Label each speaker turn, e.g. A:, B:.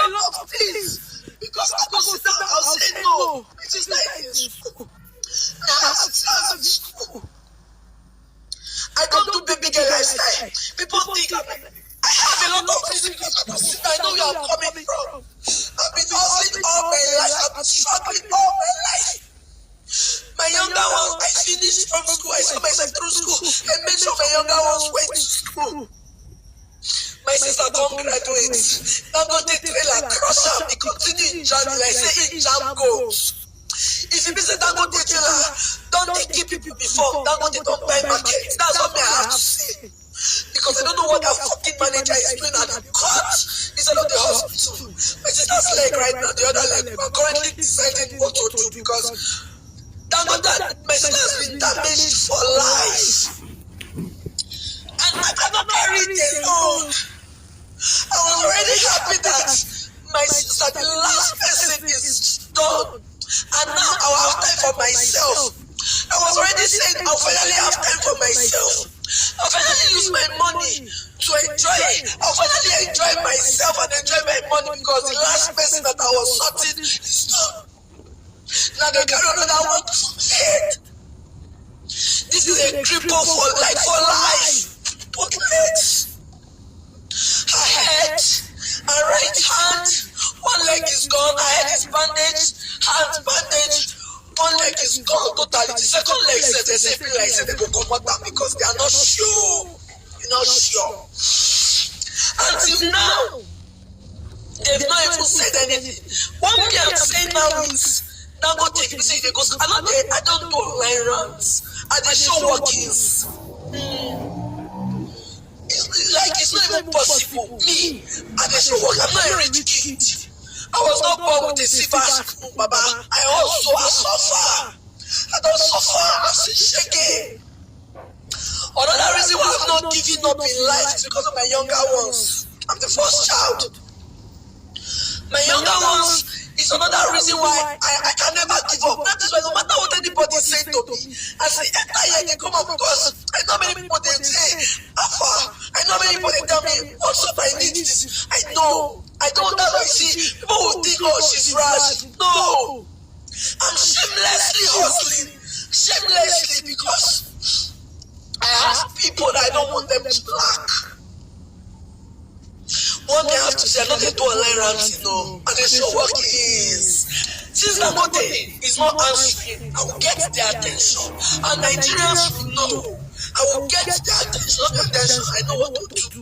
A: lot of things. Because I go sit down, I'll say no. It is like in school. I have exams in school. I don't do baby girl lifestyle. People think I have a lot of things because I go sit down. I know where I'm coming from. I've been hustling all my life. I've been struggling all my life. My younger ones, I finished from school. I saw myself through school. I made sure my younger ones went to school. My sister don't graduate. Dangote trailer crush up. They continue in January. I say in Jam goes. If you visit Dangote trailer, don't they keep people before Dangote don't buy market? That's what I have to say. Because I don't know what that fucking manager is doing at the court instead of the hospital. My sister's leg right now, the other leg. We're currently deciding what to do because Dangote, my sister has been damaged for life. And I cannot carry it alone. I was already happy that my sister, the last person, is done. And now I will have time for myself. I was already saying I'll finally have time for myself. I'll finally use my money to enjoy it. I'll finally enjoy myself and enjoy my money because the last person that I was sorting is done. Now they carry another one to head. This is a cripple for life. Both legs. Her head, her right hand, one leg is gone, her head is bandaged, hand bandaged, one leg is gone totally. The second leg says they say they go come out because they are not sure. You're not sure. Until now, they've not even said anything. One thing I'm saying now is Dangote take me say they go. I don't do online runs. I dey show workings. It's not even possible. Me, I dey show work. I'm not a rich kid. I was not born with a silver spoon, Baba. I suffer. I don't suffer. I see shaking. Another reason why I'm not giving up in life is because of my younger ones. I'm the first child. My younger ones is another reason why I can never give up. That is why no matter what anybody say to me, I say, enter here, they come up because I know many people they say, Alpha, I know many people they tell me, what's up, I need this. I know. I don't know how I see. People will think, oh, she's rash. No. I'm shamelessly hustling. Shamelessly because I ask people that I don't want them to lack. One thing I have to say, I'm not a do online ranting, no. And the show work is. Since Dangote is not answering, I will get their attention. And Nigerians will know. I will get their attention. I know what to do.